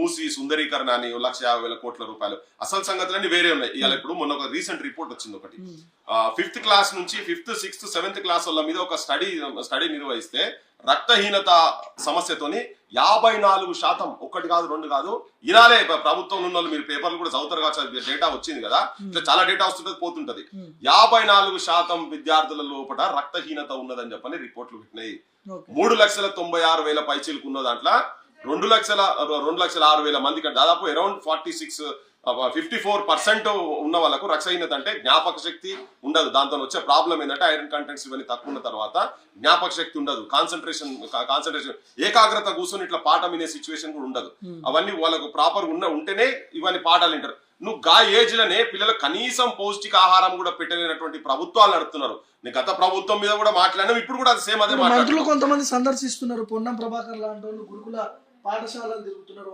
మూసి సుందరీకరణ అని 1,50,000 కోట్ల రూపాయలు, అసలు సంగతులన్నీ వేరే ఉన్నాయి. ఇవాళ ఇప్పుడు మొన్న ఒక రీసెంట్ రిపోర్ట్ వచ్చింది ఒకటి, 5th క్లాస్ నుంచి 5th 6th 7th క్లాస్ వాళ్ళ మీద ఒక స్టడీ నిర్వహిస్తే రక్తహీనత సమస్యతోని 54%, ఒకటి కాదు రెండు కాదు, ఇనాలే ప్రభుత్వం ఉన్న మీరు పేపర్లు కూడా చదువుతారు కావచ్చు, డేటా వచ్చింది కదా, ఇట్లా చాలా డేటా వస్తుంటది పోతుంటది. 54% విద్యార్థుల లోపల రక్తహీనత ఉన్నదని చెప్పని రిపోర్ట్లు పెట్టినాయి. 3,96,000 పైచీలకు ఉన్న దాంట్లో 2,06,000 మంది కంటే దాదాపు అరౌండ్ 54% ఉన్న వాళ్ళకు రక్తహీనత అంటే జ్ఞాపక శక్తి ఉండదు. దాంతో వచ్చే ప్రాబ్లం ఏంటంటే ఐరన్ కంటెంట్స్ ఇవన్నీ తక్కువ ఉన్న తర్వాత జ్ఞాపక శక్తి ఉండదు, కాన్సన్ట్రేషన్ ఏకాగ్రత కూర్చొని ఇట్లా పాఠం వినే సిచ్యువేషన్ కూడా ఉండదు. అవన్నీ వాళ్ళకు ప్రాపర్ ఉంటేనే ఇవన్నీ పాఠాలు వింటారు. నువ్వు గా ఏజ్ లోనే పిల్లలు కనీసం పౌష్టికాహారం కూడా పెట్టలేనటువంటి ప్రభుత్వాలు నడుపుతున్నారు. నేను గత ప్రభుత్వం మీద కూడా మాట్లాడినా, ఇప్పుడు కూడా అది సేమ్ అదే మాట్లాడుతున్నారు. కొంతమంది సందర్శిస్తున్నారు, పొన్నం ప్రభాకర్ లాంటి వాళ్ళు గురుకుల పాఠశాలలు తిరుగుతున్నారు.